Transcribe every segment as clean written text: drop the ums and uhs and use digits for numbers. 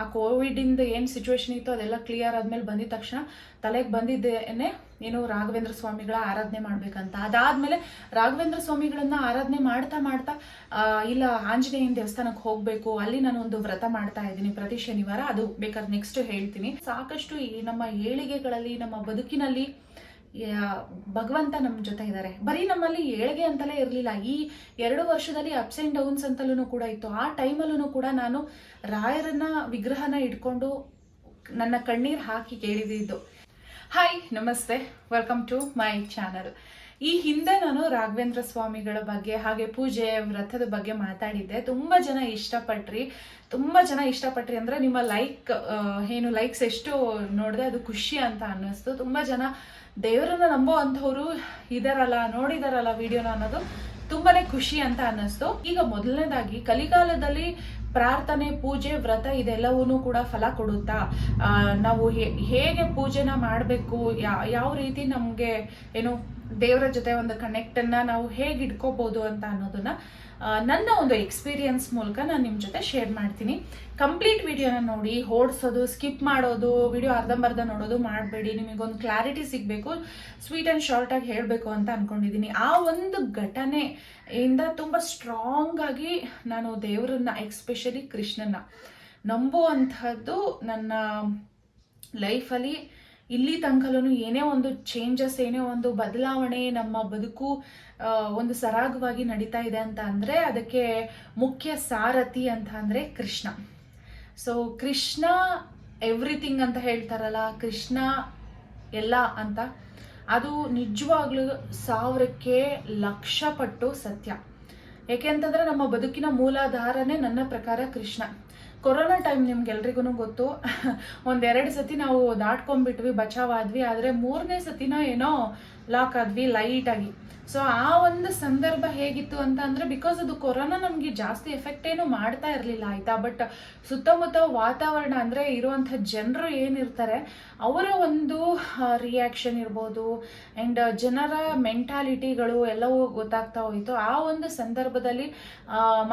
ಆ ಕೋವಿಡಿಂದ ಏನು ಸಿಚುವೇಶನ್ ಇತ್ತು ಅದೆಲ್ಲ ಕ್ಲಿಯರ್ ಆದ್ಮೇಲೆ ಬಂದಿದ ತಕ್ಷಣ ತಲೆಗೆ ಬಂದಿದ್ದೇನೆ ಏನು ರಾಘವೇಂದ್ರ ಸ್ವಾಮಿಗಳ ಆರಾಧನೆ ಮಾಡ್ಬೇಕಂತ. ಅದಾದ್ಮೇಲೆ ರಾಘವೇಂದ್ರ ಸ್ವಾಮಿಗಳನ್ನ ಆರಾಧನೆ ಮಾಡ್ತಾ ಮಾಡ್ತಾ ಇಲ್ಲ ಆಂಜನೇಯನ ದೇವಸ್ಥಾನಕ್ಕೆ ಹೋಗ್ಬೇಕು, ಅಲ್ಲಿ ನಾನು ಒಂದು ವ್ರತ ಮಾಡ್ತಾ ಇದ್ದೀನಿ ಪ್ರತಿ ಶನಿವಾರ. ಅದು ಬೇಕಾದ್ರೆ ನೆಕ್ಸ್ಟ್ ಹೇಳ್ತೀನಿ. ಸಾಕಷ್ಟು ಈ ನಮ್ಮ ಏಳಿಗೆಗಳಲ್ಲಿ ನಮ್ಮ ಬದುಕಿನಲ್ಲಿ ಭಗವಂತ ನಮ್ಮ ಜೊತೆ ಇದ್ದಾರೆ. ಬರೀ ನಮ್ಮಲ್ಲಿ ಏಳಿಗೆ ಅಂತಲೇ ಇರಲಿಲ್ಲ, ಈ 2 ವರ್ಷದಲ್ಲಿ ಅಪ್ಸ್ ಅಂಡ್ ಡೌನ್ಸ್ ಅಂತಲೂ ಕೂಡ ಇತ್ತು. ಆ ಟೈಮಲ್ಲೂ ಕೂಡ ನಾನು ರಾಯರನ್ನ ವಿಗ್ರಹನ ಇಟ್ಕೊಂಡು ನನ್ನ ಕಣ್ಣೀರ್ ಹಾಕಿ ಕೇಳಿದ್ದು. ಹಾಯ್, ನಮಸ್ತೆ, ವೆಲ್ಕಮ್ ಟು ಮೈ ಚಾನಲ್. ಈ ಹಿಂದೆ ನಾನು ರಾಘವೇಂದ್ರ ಸ್ವಾಮಿಗಳ ಬಗ್ಗೆ ಹಾಗೆ ಪೂಜೆ ವ್ರತದ ಬಗ್ಗೆ ಮಾತಾಡಿದ್ದೆ. ತುಂಬಾ ಜನ ಇಷ್ಟಪಟ್ರಿ ಅಂದ್ರೆ ನಿಮ್ಮ ಲೈಕ್ಸ್ ಎಷ್ಟು ನೋಡಿದೆ ಅದು ಖುಷಿ ಅಂತ ಅನ್ನಿಸ್ತು. ತುಂಬಾ ಜನ ದೇವರನ್ನ ನಂಬೋ ಅಂಥವ್ರು ಇದಾರಲ್ಲ, ನೋಡಿದಾರಲ್ಲ ವಿಡಿಯೋನ ಅನ್ನೋದು ತುಂಬಾನೇ ಖುಷಿ ಅಂತ ಅನ್ನಿಸ್ತು. ಈಗ ಮೊದಲನೇದಾಗಿ ಕಲಿಕಾಲದಲ್ಲಿ ಪ್ರಾರ್ಥನೆ, ಪೂಜೆ, ವ್ರತ ಇದೆಲ್ಲವೂ ಕೂಡ ಫಲ ಕೊಡುತ್ತಾ, ನಾವು ಹೇಗೆ ಪೂಜೆನ ಮಾಡಬೇಕು, ಯಾವ ರೀತಿ ನಮ್ಗೆ ಏನು ದೇವರ ಜೊತೆ ಒಂದು ಕನೆಕ್ಟ್ ಅನ್ನ ನಾವು ಹೇಗೆ ಇಟ್ಕೋಬಹುದು ಅಂತ ಅನ್ನೋದನ್ನ ನನ್ನ ಒಂದು ಎಕ್ಸ್ಪೀರಿಯನ್ಸ್ ಮೂಲಕ ನಾನು ನಿಮ್ಮ ಜೊತೆ ಶೇರ್ ಮಾಡ್ತೀನಿ. ಕಂಪ್ಲೀಟ್ ವಿಡಿಯೋನ ನೋಡಿ, ಓಡಿಸೋದು, ಸ್ಕಿಪ್ ಮಾಡೋದು, ವಿಡಿಯೋ ಅರ್ಧಂಬರ್ಧ ನೋಡೋದು ಮಾಡಬೇಡಿ. ನಿಮಗೊಂದು ಕ್ಲಾರಿಟಿ ಸಿಗಬೇಕು, ಸ್ವೀಟ್ ಆ್ಯಂಡ್ ಶಾರ್ಟ್ ಆಗಿ ಹೇಳಬೇಕು ಅಂತ ಅನ್ಕೊಂಡಿದ್ದೀನಿ. ಆ ಒಂದು ಘಟನೆಯಿಂದ ತುಂಬ ಸ್ಟ್ರಾಂಗ್ ಆಗಿ ನಾನು ದೇವರನ್ನ, ಎಕ್ಸ್ಪೆಷಲಿ ಕೃಷ್ಣನ ನಂಬುವಂಥದ್ದು ನನ್ನ ಲೈಫಲ್ಲಿ ಇಲ್ಲಿ ತನಕಲೂ ಏನೇ ಒಂದು ಚೇಂಜಸ್, ಏನೇ ಒಂದು ಬದಲಾವಣೆ ನಮ್ಮ ಬದುಕು ಒಂದು ಸರಾಗವಾಗಿ ನಡೀತಾ ಇದೆ ಅಂತ ಅಂದರೆ ಅದಕ್ಕೆ ಮುಖ್ಯ ಸಾರಥಿ ಅಂತ ಅಂದರೆ ಕೃಷ್ಣ. ಸೊ ಕೃಷ್ಣ ಎವ್ರಿಥಿಂಗ್ ಅಂತ ಹೇಳ್ತಾರಲ್ಲ, ಕೃಷ್ಣ ಎಲ್ಲ ಅಂತ, ಅದು ನಿಜವಾಗ್ಲೂ 1000ಕ್ಕೆ 1,00,000 ಪಟ್ಟು ಸತ್ಯ. ಯಾಕೆಂತಂದ್ರೆ ನಮ್ಮ ಬದುಕಿನ ಮೂಲಾಧಾರನೇ ನನ್ನ ಪ್ರಕಾರ ಕೃಷ್ಣ. ಕೊರೋನಾ ಟೈಮ್ ನಿಮ್ಗೆಲ್ರಿಗೂ ಗೊತ್ತು, 1-2 ಸತಿ ನಾವು ದಾಟ್ಕೊಂಡ್ಬಿಟ್ವಿ, ಬಚಾವಾದ್ವಿ. ಆದರೆ 3ನೇ ಸತಿನ ಏನೋ ಲಾಕ್ ಆದ್ವಿ ಲೈಟಾಗಿ. ಸೊ ಆ ಒಂದು ಸಂದರ್ಭ ಹೇಗಿತ್ತು ಅಂತ ಅಂದ್ರೆ, ಬಿಕಾಸ್ ಅದು ಕೊರೋನಾ ನಮ್ಗೆ ಜಾಸ್ತಿ ಎಫೆಕ್ಟ್ ಏನು ಮಾಡ್ತಾ ಇರಲಿಲ್ಲ, ಆಯ್ತಾ. ಬಟ್ ಸುತ್ತಮುತ್ತ ವಾತಾವರಣ ಅಂದ್ರೆ ಇರುವಂಥ ಜನರು ಏನಿರ್ತಾರೆ ಅವರ ಒಂದು ರಿಯಾಕ್ಷನ್ ಇರ್ಬೋದು ಅಂಡ್ ಜನರ ಮೆಂಟಾಲಿಟಿಗಳು ಎಲ್ಲವೂ ಗೊತ್ತಾಗ್ತಾ ಹೋಯಿತು. ಆ ಒಂದು ಸಂದರ್ಭದಲ್ಲಿ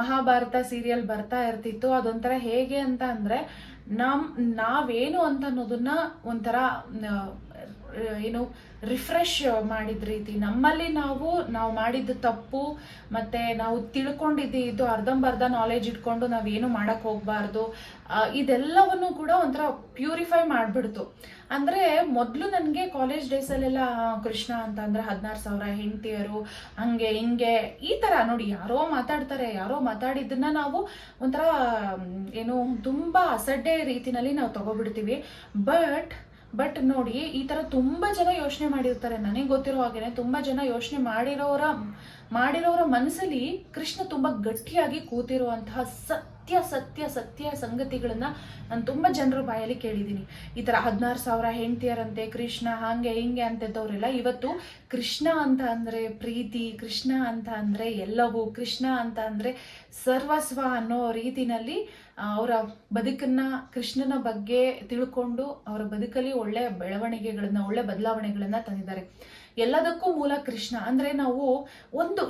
ಮಹಾಭಾರತ ಸೀರಿಯಲ್ ಬರ್ತಾ ಇರ್ತಿತ್ತು. ಅದೊಂಥರ ಹೇಗೆ ಅಂತ ಅಂದ್ರೆ ನಾವೇನು ಅಂತ ಅನ್ನೋದನ್ನ ಒಂಥರ ಏನು ರಿಫ್ರೆಶ್ ಮಾಡಿದ ರೀತಿ, ನಮ್ಮಲ್ಲಿ ನಾವು ಮಾಡಿದ್ದು ತಪ್ಪು ಮತ್ತೆ ನಾವು ತಿಳ್ಕೊಂಡಿದ್ದು ಅರ್ಧಂಬರ್ಧ ನಾಲೆಜ್ ಇಟ್ಕೊಂಡು ನಾವೇನು ಮಾಡಕ್ ಹೋಗ್ಬಾರ್ದು, ಇದೆಲ್ಲವನ್ನು ಕೂಡ ಒಂಥರ ಪ್ಯೂರಿಫೈ ಮಾಡ್ಬಿಡ್ತು. ಅಂದ್ರೆ ಮೊದಲು ನನಗೆ ಕಾಲೇಜ್ ಡೇಸಲ್ಲೆಲ್ಲ ಕೃಷ್ಣ ಅಂತ ಅಂದ್ರೆ 16,000 ಹೆಂಡತಿಯರು, ಹಂಗೆ ಹಿಂಗೆ ಈ ತರ ನೋಡಿ, ಯಾರೋ ಮಾತಾಡಿದ್ದನ್ನ ನಾವು ಒಂಥರ ಏನು ತುಂಬಾ ಅಸಡ್ಡೆ ರೀತಿನಲ್ಲಿ ನಾವು ತಗೋಬಿಡ್ತೀವಿ. ಬಟ್ ನೋಡಿ, ಈ ತರ ತುಂಬಾ ಜನ ಯೋಚನೆ ಮಾಡಿರ್ತಾರೆ. ನನಗೆ ಗೊತ್ತಿರೋ ಹಾಗೇನೆ ತುಂಬಾ ಜನ ಯೋಚನೆ ಮಾಡಿರೋರ ಮನಸ್ಸಲ್ಲಿ ಕೃಷ್ಣ ತುಂಬಾ ಗಟ್ಟಿಯಾಗಿ ಕೂತಿರುವಂತಹ ಸತ್ಯ ಸಂಗತಿಗಳನ್ನ ನಾನು ತುಂಬಾ ಜನರ ಬಾಯಲ್ಲಿ ಕೇಳಿದ್ದೀನಿ. ಈ ತರ 16,000 ಹೆಂಡತಿಯರಂತೆ, ಕೃಷ್ಣ ಹಂಗೆ ಹಿಂಗೆ ಅಂತಿದ್ದವರೆಲ್ಲ ಇವತ್ತು ಕೃಷ್ಣ ಅಂತ ಅಂದ್ರೆ ಪ್ರೀತಿ, ಕೃಷ್ಣ ಅಂತ ಅಂದ್ರೆ ಎಲ್ಲವೂ, ಕೃಷ್ಣ ಅಂತ ಅಂದ್ರೆ ಸರ್ವಸ್ವ ಅನ್ನೋ ರೀತಿನಲ್ಲಿ ಅವರ ಬದುಕನ್ನ, ಕೃಷ್ಣನ ಬಗ್ಗೆ ತಿಳ್ಕೊಂಡು ಅವರ ಬದುಕಲ್ಲಿ ಒಳ್ಳೆ ಬದಲಾವಣೆಗಳನ್ನ ತಂದಿದ್ದಾರೆ. ಎಲ್ಲದಕ್ಕೂ ಮೂಲ ಕೃಷ್ಣ. ಅಂದ್ರೆ ನಾವು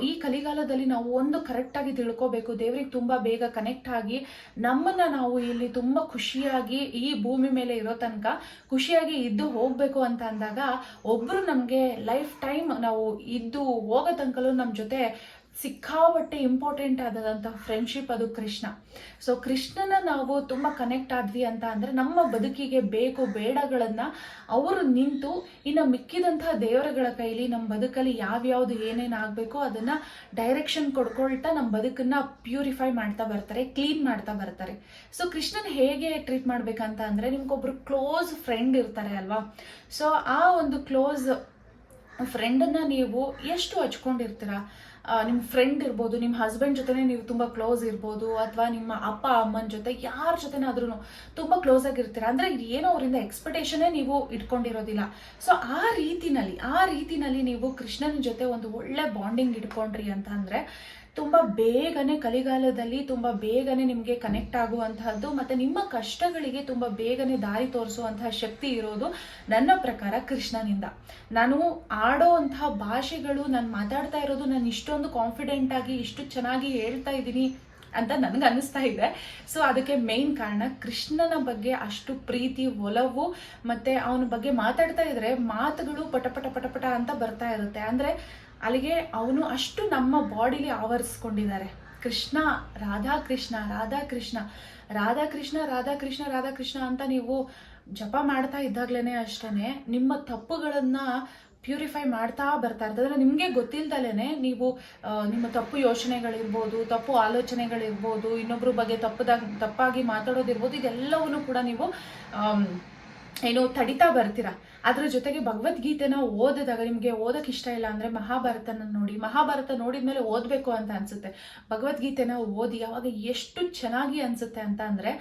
ಈ ಕಲಿಗಾಲದಲ್ಲಿ ನಾವು ಒಂದು ಕರೆಕ್ಟ್ ಆಗಿ ತಿಳ್ಕೋಬೇಕು, ದೇವರಿಗೆ ತುಂಬಾ ಬೇಗ ಕನೆಕ್ಟ್ ಆಗಿ ನಮ್ಮನ್ನ ನಾವು ಇಲ್ಲಿ ತುಂಬಾ ಖುಷಿಯಾಗಿ ಈ ಭೂಮಿ ಮೇಲೆ ಇರೋ ತನಕ ಖುಷಿಯಾಗಿ ಇದ್ದು ಹೋಗ್ಬೇಕು ಅಂತ ಅಂದಾಗ, ಒಬ್ರು ನಮ್ಗೆ ಲೈಫ್ ಟೈಮ್ ನಾವು ಇದ್ದು ಹೋಗೋ ತನಕಲೂ ನಮ್ಮ ಜೊತೆ ಸಿಕ್ಕಾಪಟ್ಟೆ ಇಂಪಾರ್ಟೆಂಟ್ ಆದಂತಹ ಫ್ರೆಂಡ್ಶಿಪ್ ಅದು ಕೃಷ್ಣ. ಸೊ ಕೃಷ್ಣನ ನಾವು ತುಂಬಾ ಕನೆಕ್ಟ್ ಆದ್ವಿ ಅಂತ ಅಂದ್ರೆ ನಮ್ಮ ಬದುಕಿಗೆ ಬೇಕು ಬೇಡಗಳನ್ನ ಅವರು ನಿಂತು ಇನ್ನು ಮಿಕ್ಕಿದಂತಹ ದೇವರುಗಳ ಕೈಲಿ ನಮ್ಮ ಬದುಕಲ್ಲಿ ಯಾವ್ಯಾವ್ದು ಏನೇನು ಆಗ್ಬೇಕು ಅದನ್ನ ಡೈರೆಕ್ಷನ್ ಕೊಡ್ಕೊಳ್ತಾ ನಮ್ಮ ಬದುಕನ್ನ ಪ್ಯೂರಿಫೈ ಮಾಡ್ತಾ ಬರ್ತಾರೆ, ಕ್ಲೀನ್ ಮಾಡ್ತಾ ಬರ್ತಾರೆ. ಸೊ ಕೃಷ್ಣನ್ ಹೇಗೆ ಟ್ರೀಟ್ ಮಾಡ್ಬೇಕಂತ ಅಂದ್ರೆ, ನಿಮ್ಗೊಬ್ರು ಕ್ಲೋಸ್ ಫ್ರೆಂಡ್ ಇರ್ತಾರೆ ಅಲ್ವಾ. ಸೊ ಆ ಒಂದು ಕ್ಲೋಸ್ ಫ್ರೆಂಡನ್ನ ನೀವು ಎಷ್ಟು ಹಚ್ಕೊಂಡಿರ್ತೀರಾ, ನಿಮ್ಮ ಫ್ರೆಂಡ್ ಇರ್ಬೋದು, ನಿಮ್ಮ ಹಸ್ಬೆಂಡ್ ಜೊತೆನೆ ನೀವು ತುಂಬಾ ಕ್ಲೋಸ್ ಇರ್ಬೋದು, ಅಥವಾ ನಿಮ್ಮ ಅಪ್ಪ ಅಮ್ಮನ ಜೊತೆ ಯಾರ ಜೊತೆನಾದ್ರೂ ತುಂಬಾ ಕ್ಲೋಸ್ ಆಗಿರ್ತೀರ. ಅಂದ್ರೆ ಏನೋ ಅವರಿಂದ ಎಕ್ಸ್ಪೆಕ್ಟೇಷನ್ನೇ ನೀವು ಇಟ್ಕೊಂಡಿರೋದಿಲ್ಲ. ಸೊ ಆ ರೀತಿನಲ್ಲಿ ನೀವು ಕೃಷ್ಣನ ಜೊತೆ ಒಂದು ಒಳ್ಳೆ ಬಾಂಡಿಂಗ್ ಇಟ್ಕೊಂಡ್ರಿ ಅಂತ ಅಂದ್ರೆ ತುಂಬಾ ಬೇಗನೆ ಕಲಿಗಾಲದಲ್ಲಿ ತುಂಬಾ ಬೇಗನೆ ನಿಮಗೆ ಕನೆಕ್ಟ್ ಆಗುವಂತಹದ್ದು ಮತ್ತೆ ನಿಮ್ಮ ಕಷ್ಟಗಳಿಗೆ ತುಂಬಾ ಬೇಗನೆ ದಾರಿ ತೋರಿಸುವಂತಹ ಶಕ್ತಿ ಇರೋದು ನನ್ನ ಪ್ರಕಾರ ಕೃಷ್ಣನಿಂದ. ನಾನು ಆಡೋ ಭಾಷೆಗಳು, ನಾನು ಮಾತಾಡ್ತಾ ಇರೋದು, ನಾನು ಇಷ್ಟೊಂದು ಕಾನ್ಫಿಡೆಂಟ್ ಆಗಿ ಇಷ್ಟು ಚೆನ್ನಾಗಿ ಹೇಳ್ತಾ ಇದ್ದೀನಿ ಅಂತ ನನ್ಗೆ ಅನ್ನಿಸ್ತಾ ಇದೆ. ಸೊ ಅದಕ್ಕೆ ಮೇನ್ ಕಾರಣ ಕೃಷ್ಣನ ಬಗ್ಗೆ ಅಷ್ಟು ಪ್ರೀತಿ, ಒಲವು, ಮತ್ತೆ ಅವನ ಬಗ್ಗೆ ಮಾತಾಡ್ತಾ ಇದ್ರೆ ಮಾತುಗಳು ಪಟಪಟ ಪಟಪಟ ಅಂತ ಬರ್ತಾ ಇರುತ್ತೆ. ಅಂದ್ರೆ ಅಲ್ಲಿಗೆ ಅವನು ಅಷ್ಟು ನಮ್ಮ ಬಾಡಿಲಿ ಆವರಿಸ್ಕೊಂಡಿದ್ದಾರೆ. ಕೃಷ್ಣ, ರಾಧಾಕೃಷ್ಣ, ರಾಧಾಕೃಷ್ಣ, ರಾಧಾಕೃಷ್ಣ, ರಾಧಾಕೃಷ್ಣ, ರಾಧಾಕೃಷ್ಣ ಅಂತ ನೀವು ಜಪ ಮಾಡ್ತಾ ಇದ್ದಾಗ್ಲೇನೆ ಅಷ್ಟೇನೆ ನಿಮ್ಮ ತಪ್ಪುಗಳನ್ನ ಪ್ಯೂರಿಫೈ ಮಾಡ್ತಾ ಬರ್ತಾ ಇರ್ತದೆ. ಅಂದ್ರೆ ನಿಮಗೆ ಗೊತ್ತಿಲ್ದಲೇನೆ ನೀವು ನಿಮ್ಮ ತಪ್ಪು ಯೋಚನೆಗಳಿರ್ಬೋದು, ತಪ್ಪು ಆಲೋಚನೆಗಳಿರ್ಬೋದು, ಇನ್ನೊಬ್ರ ಬಗ್ಗೆ ತಪ್ಪಾಗಿ ಮಾತಾಡೋದಿರ್ಬೋದು, ಇದೆಲ್ಲವನ್ನೂ ಕೂಡ ನೀವು ಏನು ತಡಿತಾ ಬರ್ತೀರಾ. ಅದ್ರ ಜೊತೆಗೆ ಭಗವದ್ಗೀತೆನ ಓದಿದಾಗ ನಿಮಗೆ ಓದಕ್ಕೆ ಇಷ್ಟ ಇಲ್ಲ ಅಂದ್ರೆ ಮಹಾಭಾರತನ ನೋಡಿ. ಮಹಾಭಾರತ ನೋಡಿದ್ಮೇಲೆ ಓದಬೇಕು ಅಂತ ಅನ್ಸುತ್ತೆ. ಭಗವದ್ಗೀತೆನ ಓದಿ ಅವಾಗ ಎಷ್ಟು ಚೆನ್ನಾಗಿ ಅನ್ಸುತ್ತೆ ಅಂತ ಅಂದ್ರೆ.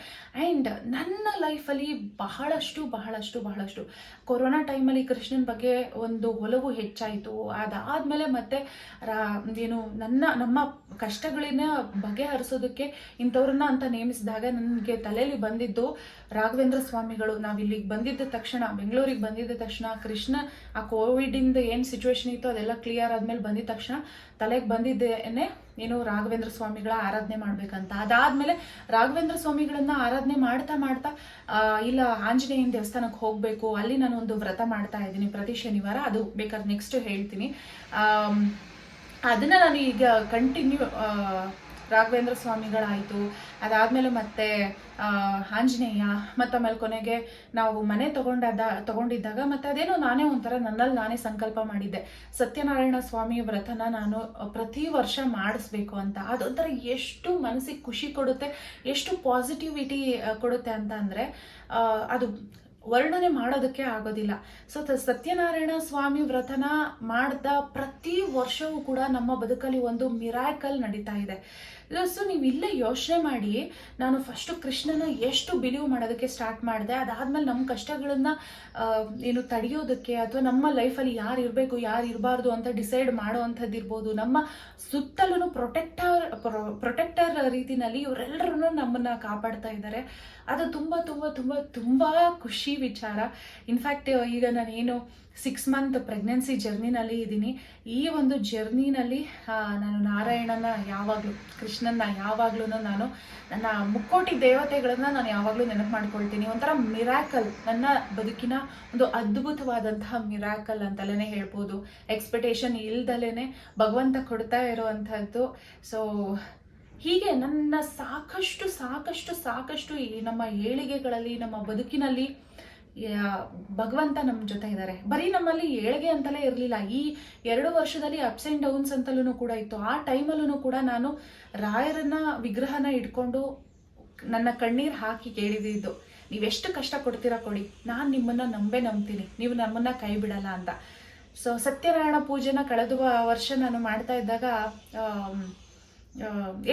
ಆ್ಯಂಡ್ ನನ್ನ ಲೈಫಲ್ಲಿ ಬಹಳಷ್ಟು ಬಹಳಷ್ಟು ಬಹಳಷ್ಟು ಕೊರೋನಾ ಟೈಮಲ್ಲಿ ಕೃಷ್ಣನ ಬಗ್ಗೆ ಒಂದು ಒಲವು ಹೆಚ್ಚಾಯಿತು. ಅದಾದ್ಮೇಲೆ ಮತ್ತೆ ಏನು ನಮ್ಮ ಕಷ್ಟಗಳನ್ನ ಬಗೆಹರಿಸೋದಕ್ಕೆ ಇಂಥವ್ರನ್ನ ಅಂತ ನೇಮಿಸಿದಾಗ ನನಗೆ ತಲೆಯಲ್ಲಿ ಬಂದಿದ್ದು ರಾಘವೇಂದ್ರ ಸ್ವಾಮಿಗಳು. ನಾವಿಲ್ಲಿಗೆ ಬಂದಿದ್ದ ತಕ್ಷಣ, ಬೆಂಗಳೂರಿಗೆ ಬಂದಿದ್ದ ತಕ್ಷಣ, ಕೃಷ್ಣ ಆ ಕೋವಿಡ್ ಇಂದ ಏನ್ ಸಿಚುವೇಶನ್ ಇತ್ತು ಅದೆಲ್ಲ ಕ್ಲಿಯರ್ ಆದ್ಮೇಲೆ ಬಂದಿದ ತಕ್ಷಣ ತಲೆಗೆ ಬಂದಿದ್ದೇನೆ ಏನು ರಾಘವೇಂದ್ರ ಸ್ವಾಮಿಗಳ ಆರಾಧನೆ ಮಾಡ್ಬೇಕಂತ. ಅದಾದ್ಮೇಲೆ ರಾಘವೇಂದ್ರ ಸ್ವಾಮಿಗಳನ್ನ ಆರಾಧನೆ ಮಾಡ್ತಾ ಮಾಡ್ತಾ ಇಲ್ಲ ಆಂಜನೇಯನ ದೇವಸ್ಥಾನಕ್ಕೆ ಹೋಗ್ಬೇಕು, ಅಲ್ಲಿ ನಾನು ಒಂದು ವ್ರತ ಮಾಡ್ತಾ ಇದ್ದೀನಿ ಪ್ರತಿ ಶನಿವಾರ. ಅದು ಬೇಕಾದ್ರೆ ನೆಕ್ಸ್ಟ್ ಹೇಳ್ತೀನಿ. ಅದನ್ನ ನಾನು ಈಗ ಕಂಟಿನ್ಯೂ ರಾಘವೇಂದ್ರ ಸ್ವಾಮಿಗಳಾಯಿತು, ಅದಾದ್ಮೇಲೆ ಮತ್ತೆ ಆಂಜನೇಯ, ಮತ್ತು ಆಮೇಲೆ ಕೊನೆಗೆ ನಾವು ಮನೆ ತಗೊಂಡಿದ್ದಾಗ ಮತ್ತೆ ಅದೇನೋ ನಾನೇ ಒಂಥರ ನನ್ನಲ್ಲಿ ನಾನೇ ಸಂಕಲ್ಪ ಮಾಡಿದ್ದೆ, ಸತ್ಯನಾರಾಯಣ ಸ್ವಾಮಿ ವ್ರತನ ನಾನು ಪ್ರತಿ ವರ್ಷ ಮಾಡಿಸ್ಬೇಕು ಅಂತ. ಅದೊಂಥರ ಎಷ್ಟು ಮನಸ್ಸಿಗೆ ಖುಷಿ ಕೊಡುತ್ತೆ, ಎಷ್ಟು ಪಾಸಿಟಿವಿಟಿ ಕೊಡುತ್ತೆ ಅಂತ ಅಂದರೆ ಅದು ವರ್ಣನೆ ಮಾಡೋದಕ್ಕೆ ಆಗೋದಿಲ್ಲ. ಸೊ ಸತ್ಯನಾರಾಯಣ ಸ್ವಾಮಿ ವ್ರತನ ಮಾಡಿದ ಪ್ರತಿ ವರ್ಷವೂ ಕೂಡ ನಮ್ಮ ಬದುಕಲ್ಲಿ ಒಂದು ಮಿರಾಕಲ್ ನಡೀತಾ ಇದೆ. ಸೊ ನೀವು ಇಲ್ಲೇ ಯೋಚನೆ ಮಾಡಿ, ನಾನು ಫಸ್ಟು ಕೃಷ್ಣನ ಎಷ್ಟು ಬಿಲೀವ್ ಮಾಡೋದಕ್ಕೆ ಸ್ಟಾರ್ಟ್ ಮಾಡಿದೆ. ಅದಾದ್ಮೇಲೆ ನಮ್ಮ ಕಷ್ಟಗಳನ್ನ ಏನು ತಡೆಯೋದಕ್ಕೆ, ಅಥವಾ ನಮ್ಮ ಲೈಫಲ್ಲಿ ಯಾರು ಇರಬೇಕು ಯಾರು ಇರಬಾರ್ದು ಅಂತ ಡಿಸೈಡ್ ಮಾಡೋ ಅಂಥದ್ದಿರ್ಬೋದು, ನಮ್ಮ ಸುತ್ತಲೂ ಪ್ರೊಟೆಕ್ಟರ್ ರೀತಿನಲ್ಲಿ ಇವರೆಲ್ಲರೂ ನಮ್ಮನ್ನ ಕಾಪಾಡ್ತಾ ಇದ್ದಾರೆ. ಅದು ತುಂಬ ತುಂಬ ತುಂಬ ತುಂಬ ಖುಷಿ ವಿಚಾರ. ಇನ್ಫ್ಯಾಕ್ಟ್ ಈಗ ನಾನೇನು 6 ಮಂತ್ ಪ್ರೆಗ್ನೆನ್ಸಿ ಜರ್ನಿನಲ್ಲಿ ಇದ್ದೀನಿ. ಈ ಒಂದು ಜರ್ನಿನಲ್ಲಿ ನಾನು ನಾರಾಯಣನ ಯಾವಾಗಲೂ, ಕೃಷ್ಣನ್ನ ಯಾವಾಗ್ಲೂ ನಾನು ನನ್ನ ಮುಕ್ಕೋಟಿ ದೇವತೆಗಳನ್ನ ನಾನು ಯಾವಾಗಲೂ ನೆನಪು ಮಾಡ್ಕೊಳ್ತೀನಿ. ಒಂಥರ ಮಿರಾಕಲ್, ನನ್ನ ಬದುಕಿನ ಒಂದು ಅದ್ಭುತವಾದಂತಹ ಮಿರಾಕಲ್ ಅಂತಲೇ ಹೇಳ್ಬೋದು. ಎಕ್ಸ್ಪೆಕ್ಟೇಷನ್ ಇಲ್ದಲೇನೆ ಭಗವಂತ ಕೊಡ್ತಾ ಇರೋವಂಥದ್ದು. ಸೊ ಹೀಗೆ ನನ್ನ ಸಾಕಷ್ಟು ಸಾಕಷ್ಟು ಸಾಕಷ್ಟು ಈ ನಮ್ಮ ಏಳಿಗೆಗಳಲ್ಲಿ, ನಮ್ಮ ಬದುಕಿನಲ್ಲಿ ಭಗವಂತ ನಮ್ಮ ಜೊತೆ ಇದ್ದಾರೆ. ಬರೀ ನಮ್ಮಲ್ಲಿ ಏಳಿಗೆ ಅಂತಲೇ ಇರಲಿಲ್ಲ, ಈ 2 ವರ್ಷದಲ್ಲಿ ಅಪ್ಸ್ ಆ್ಯಂಡ್ ಡೌನ್ಸ್ ಅಂತಲೂ ಕೂಡ ಇತ್ತು. ಆ ಟೈಮಲ್ಲೂ ಕೂಡ ನಾನು ರಾಯರನ್ನ ವಿಗ್ರಹನ ಇಟ್ಕೊಂಡು ನನ್ನ ಕಣ್ಣೀರು ಹಾಕಿ ಕೇಳಿದ್ದು, ನೀವೆಷ್ಟು ಕಷ್ಟ ಕೊಡ್ತೀರಾ ಕೊಡಿ, ನಾನು ನಿಮ್ಮನ್ನ ನಂಬ್ತೀನಿ, ನೀವು ನಮ್ಮನ್ನ ಕೈ ಬಿಡಲ್ಲ ಅಂತ. ಸೊ ಸತ್ಯನಾರಾಯಣ ಪೂಜೆನ ಕಳೆದ ವರ್ಷ ನಾನು ಮಾಡ್ತಾ ಇದ್ದಾಗ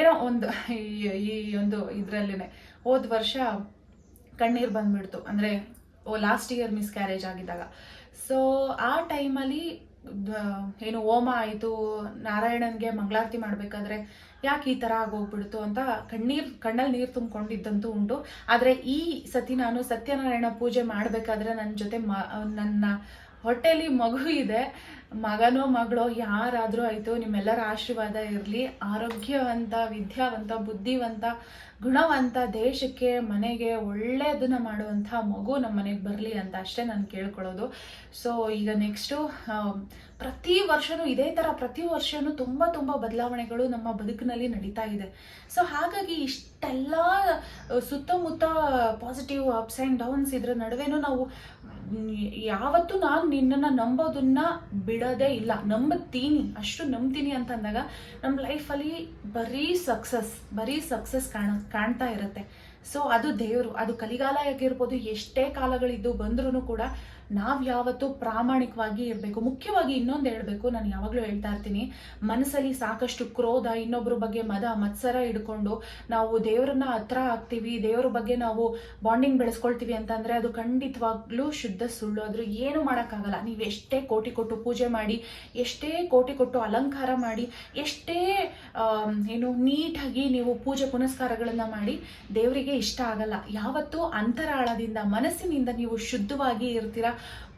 ಏನೋ ಒಂದು ಈ ಒಂದು ಇದರಲ್ಲೇ ಹೋದ ವರ್ಷ ಕಣ್ಣೀರು ಬಂದ್ಬಿಡ್ತು. ಅಂದರೆ ಲಾಸ್ಟ್ ಇಯರ್ ಮಿಸ್ಕ್ಯಾರೇಜ್ ಆಗಿದ್ದಾಗ. ಸೊ ಆ ಟೈಮಲ್ಲಿ ಏನು ಹೋಮ ಆಯಿತು, ನಾರಾಯಣನ್ಗೆ ಮಂಗಳಾರತಿ ಮಾಡಬೇಕಾದ್ರೆ ಯಾಕೆ ಈ ಥರ ಆಗೋಗ್ಬಿಡ್ತು ಅಂತ ಕಣ್ಣಲ್ಲಿ ನೀರು ತುಂಬಿಕೊಂಡಿದ್ದಂತೂ ಉಂಟು. ಆದರೆ ಈ ಸತಿ ನಾನು ಸತ್ಯನಾರಾಯಣ ಪೂಜೆ ಮಾಡಬೇಕಾದ್ರೆ ನನ್ನ ಜೊತೆ ನನ್ನ ಹೊಟ್ಟೆಲಿ ಮಗು ಇದೆ. ಮಗನೋ ಮಗಳೋ ಯಾರಾದರೂ ಆಯಿತು, ನಿಮ್ಮೆಲ್ಲರ ಆಶೀರ್ವಾದ ಇರಲಿ. ಆರೋಗ್ಯವಂತ, ವಿದ್ಯಾವಂತ, ಬುದ್ಧಿವಂತ, ಗುಣವಂತ, ದೇಶಕ್ಕೆ ಮನೆಗೆ ಒಳ್ಳೆಯದನ್ನ ಮಾಡುವಂಥ ಮಗು ನಮ್ಮ ಮನೆಗೆ ಬರಲಿ ಅಂತ ಅಷ್ಟೇ ನಾನು ಕೇಳ್ಕೊಳ್ಳೋದು. ಸೊ ಈಗ ನೆಕ್ಸ್ಟು ಪ್ರತಿ ವರ್ಷನೂ ಇದೇ ಥರ, ಪ್ರತಿ ವರ್ಷನೂ ತುಂಬ ತುಂಬ ಬದಲಾವಣೆಗಳು ನಮ್ಮ ಬದುಕಿನಲ್ಲಿ ನಡೀತಾ ಇದೆ. ಸೊ ಹಾಗಾಗಿ ಇಷ್ಟೆಲ್ಲ ಸುತ್ತಮುತ್ತ ಪಾಸಿಟಿವ್ ಅಪ್ಸ್ ಆ್ಯಂಡ್ ಡೌನ್ಸ್ ಇದ್ರ ನಡುವೆನೂ ನಾವು ಯಾವತ್ತೂ ನಾನು ನಿನ್ನನ್ನು ನಂಬೋದನ್ನ ಬಿಡೋದೇ ಇಲ್ಲ, ಅಷ್ಟು ನಂಬ್ತೀನಿ ಅಂತ ಅಂದಾಗ ನಮ್ಮ ಲೈಫಲ್ಲಿ ಬರೀ ಸಕ್ಸಸ್ ಕಾಣ್ತಾ ಇರುತ್ತೆ. ಸೊ ಅದು ದೇವರು, ಅದು ಕಲಿಗಾಲ ಆಗಿರ್ಬೋದು, ಎಷ್ಟೇ ಕಾಲಗಳಿದ್ದು ಬಂದ್ರೂ ಕೂಡ ನಾವು ಯಾವತ್ತೂ ಪ್ರಾಮಾಣಿಕವಾಗಿ ಇರಬೇಕು. ಮುಖ್ಯವಾಗಿ ಇನ್ನೊಂದು ಹೇಳಬೇಕು, ನಾನು ಯಾವಾಗಲೂ ಹೇಳ್ತಾ ಇರ್ತೀನಿ, ಮನಸ್ಸಲ್ಲಿ ಸಾಕಷ್ಟು ಕ್ರೋಧ, ಇನ್ನೊಬ್ಬರ ಬಗ್ಗೆ ಮತ್ಸರ ಹಿಡ್ಕೊಂಡು ನಾವು ದೇವರನ್ನ ಹತ್ರ ಆಗ್ತೀವಿ, ದೇವರ ಬಗ್ಗೆ ನಾವು ಬಾಂಡಿಂಗ್ ಬೆಳೆಸ್ಕೊಳ್ತೀವಿ ಅಂತಂದರೆ ಅದು ಖಂಡಿತವಾಗ್ಲೂ ಶುದ್ಧ ಸುಳ್ಳು. ಅದ್ರ ಏನು ಮಾಡೋಕ್ಕಾಗಲ್ಲ. ನೀವು ಎಷ್ಟೇ ಕೋಟಿ ಕೊಟ್ಟು ಪೂಜೆ ಮಾಡಿ, ಎಷ್ಟೇ ಕೋಟಿ ಕೊಟ್ಟು ಅಲಂಕಾರ ಮಾಡಿ, ಎಷ್ಟೇ ನೀಟಾಗಿ ನೀವು ಪೂಜೆ ಪುನಸ್ಕಾರಗಳನ್ನು ಮಾಡಿ, ದೇವರಿಗೆ ಇಷ್ಟ ಆಗಲ್ಲ. ಯಾವತ್ತೂ ಅಂತರಾಳದಿಂದ, ಮನಸ್ಸಿನಿಂದ ನೀವು ಶುದ್ಧವಾಗಿ ಇರ್ತೀರಾ,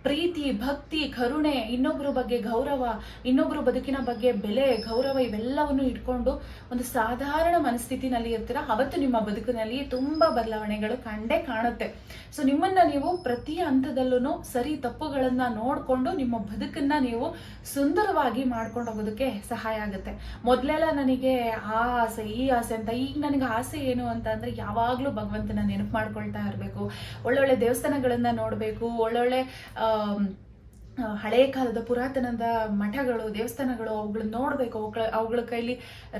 ಪ್ರೀತಿ, ಭಕ್ತಿ, ಕರುಣೆ, ಇನ್ನೊಬ್ಬರ ಬಗ್ಗೆ ಗೌರವ, ಇನ್ನೊಬ್ಬರ ಬದುಕಿನ ಬಗ್ಗೆ ಬೆಲೆ, ಗೌರವ ಇವೆಲ್ಲವನ್ನು ಇಟ್ಕೊಂಡು ಒಂದು ಸಾಧಾರಣ ಮನಸ್ಥಿತಿನಲ್ಲಿ ಇರ್ತೀರಾ, ಅವತ್ತು ನಿಮ್ಮ ಬದುಕಿನಲ್ಲಿ ತುಂಬಾ ಬದಲಾವಣೆಗಳು ಕಂಡೇ ಕಾಣುತ್ತೆ. ಸೊ ನಿಮ್ಮನ್ನ ನೀವು ಪ್ರತಿ ಹಂತದಲ್ಲೂ ಸರಿ ತಪ್ಪುಗಳನ್ನ ನೋಡ್ಕೊಂಡು ನಿಮ್ಮ ಬದುಕನ್ನ ನೀವು ಸುಂದರವಾಗಿ ಮಾಡ್ಕೊಂಡು ಹೋಗೋದಕ್ಕೆ ಸಹಾಯ ಆಗುತ್ತೆ. ಮೊದಲೆಲ್ಲ ನನಗೆ ಆ ಆಸೆ ಈ ಆಸೆ ಅಂತ, ಈಗ ನನಗೆ ಆಸೆ ಏನು ಅಂತ ಅಂದ್ರೆ ಯಾವಾಗ್ಲೂ ಭಗವಂತನ ನೆನಪು ಮಾಡ್ಕೊಳ್ತಾ ಇರಬೇಕು, ಒಳ್ಳೊಳ್ಳೆ ದೇವಸ್ಥಾನಗಳನ್ನ ನೋಡಬೇಕು, ಒಳ್ಳೊಳ್ಳೆ ಹಳೆ ಕಾಲದ ಪುರಾತನದ ಮಠಗಳು, ದೇವಸ್ಥಾನಗಳು, ಅವುಗಳನ್ನ ನೋಡ್ಬೇಕು, ಅವುಗಳ ಕೈಲಿ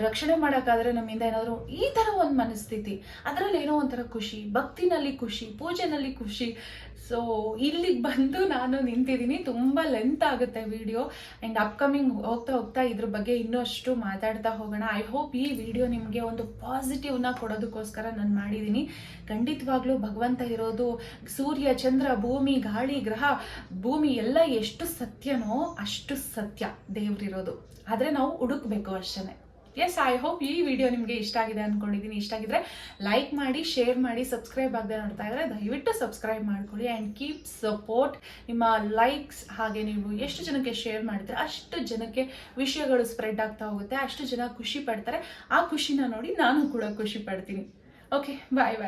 ರಕ್ಷಣೆ ಮಾಡೋಕ್ಕಾದ್ರೆ ನಮ್ಮಿಂದ ಏನಾದ್ರು ಈ ತರ ಒಂದು ಮನಸ್ಥಿತಿ, ಅದರಲ್ಲಿ ಏನೋ ಒಂಥರ ಖುಷಿ, ಭಕ್ತಿನಲ್ಲಿ ಖುಷಿ, ಪೂಜೆನಲ್ಲಿ ಖುಷಿ. ಸೊ ಇಲ್ಲಿಗೆ ಬಂದು ನಾನು ನಿಂತಿದ್ದೀನಿ. ತುಂಬ ಲೆಂತ್ ಆಗುತ್ತೆ ವಿಡಿಯೋ ಆ್ಯಂಡ್ ಅಪ್ಕಮಿಂಗ್ ಹೋಗ್ತಾ ಹೋಗ್ತಾ ಇದ್ರ ಬಗ್ಗೆ ಇನ್ನಷ್ಟು ಮಾತಾಡ್ತಾ ಹೋಗೋಣ. ಐ ಹೋಪ್ ಈ ವಿಡಿಯೋ ನಿಮಗೆ ಒಂದು ಪಾಸಿಟಿವ್ನ ಕೊಡೋದಕ್ಕೋಸ್ಕರ ನಾನು ಮಾಡಿದ್ದೀನಿ. ಖಂಡಿತವಾಗ್ಲೂ ಭಗವಂತ ಇರೋದು ಸೂರ್ಯ, ಚಂದ್ರ, ಭೂಮಿ, ಗಾಳಿ, ಗ್ರಹ, ಭೂಮಿ ಎಲ್ಲ ಎಷ್ಟು ಸತ್ಯನೋ ಅಷ್ಟು ಸತ್ಯ ದೇವ್ರಿರೋದು. ಆದರೆ ನಾವು ಹುಡುಕ್ಬೇಕು ಅಷ್ಟೇ. ಎಸ್, ಐ ಹೋಪ್ ಈ ವಿಡಿಯೋ ನಿಮಗೆ ಇಷ್ಟ ಆಗಿದೆ ಅಂದ್ಕೊಂಡಿದ್ದೀನಿ. ಇಷ್ಟ ಆಗಿದ್ರೆ ಲೈಕ್ ಮಾಡಿ, ಶೇರ್ ಮಾಡಿ, ಸಬ್ಸ್ಕ್ರೈಬ್ ಆಗದೆ ನೋಡ್ತಾ ಇದ್ರೆ ದಯವಿಟ್ಟು ಸಬ್ಸ್ಕ್ರೈಬ್ ಮಾಡ್ಕೊಳ್ಳಿ ಆ್ಯಂಡ್ ಕೀಪ್ ಸಪೋರ್ಟ್. ನಿಮ್ಮ ಲೈಕ್ಸ್ ಹಾಗೆ ನೀವು ಎಷ್ಟು ಜನಕ್ಕೆ ಶೇರ್ ಮಾಡಿದ್ರೆ ಅಷ್ಟು ಜನಕ್ಕೆ ವಿಷಯಗಳು ಸ್ಪ್ರೆಡ್ ಆಗ್ತಾ ಹೋಗುತ್ತೆ, ಅಷ್ಟು ಜನ ಖುಷಿ ಪಡ್ತಾರೆ. ಆ ಖುಷಿನ ನೋಡಿ ನಾನು ಕೂಡ ಖುಷಿ ಪಡ್ತೀನಿ. ಓಕೆ, ಬಾಯ್ ಬಾಯ್.